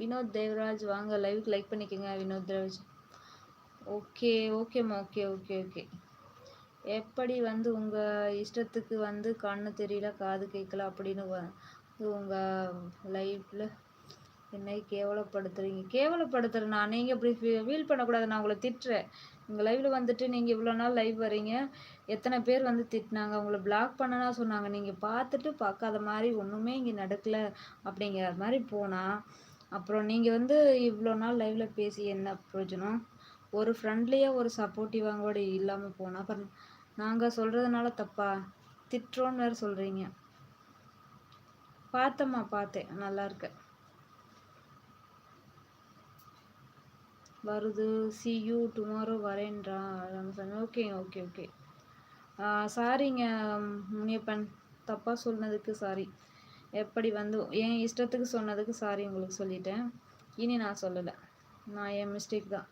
வினோத் தேவராஜ் வாங்க லைவுக்கு லைக் பண்ணிக்கோங்க வினோத் தேவராஜ். ஓகே ஓகேம்மா, ஓகே ஓகே ஓகே. எப்படி வந்து உங்கள் இஷ்டத்துக்கு வந்து கண்ணு தெரியல காது கேட்கல அப்படின்னு உங்கள் லைஃப்பில் என்னை கேவலப்படுத்துறீங்க? கேவலப்படுத்துகிறேன் நான்? நீங்கள் இப்படி ஃபீல் பண்ணக்கூடாது. நான் உங்களை திட்டுறேன். உங்கள் லைவில் வந்துட்டு நீங்கள் இவ்வளோ நாள் லைவ் வரீங்க, எத்தனை பேர் வந்து திட்டினாங்க, உங்களை பிளாக் பண்ணனா சொன்னாங்க. நீங்கள் பார்த்துட்டு பார்க்காத மாதிரி ஒன்றுமே இங்கே நடக்கலை அப்படிங்கிற மாதிரி போனால் அப்புறம் நீங்கள் வந்து இவ்வளோ நாள் லைவில் பேசி என்ன பிரயோஜனம்? ஒரு ஃப்ரெண்ட்லியாக ஒரு சப்போர்ட்டிவாக கூட இல்லாமல் போனால் அப்புறம் நாங்கள் சொல்கிறதுனால தப்பா? திட்டுறோன்னு வேறு சொல்கிறீங்க. பார்த்தம்மா, பார்த்தேன், நல்லா இருக்கு. வருது. சி யூ டுமாரோ வரேன்றா ரம்சான். Okay okay okay. சாரிங்க முனியப்பன், தப்பாக சொன்னதுக்கு சாரி. எப்படி வந்து என் இஷ்டத்துக்கு சொன்னதுக்கு சாரி உங்களுக்கு சொல்லிட்டேன். இனி நான் சொல்லலை, நான் என் மிஸ்டேக் தான்.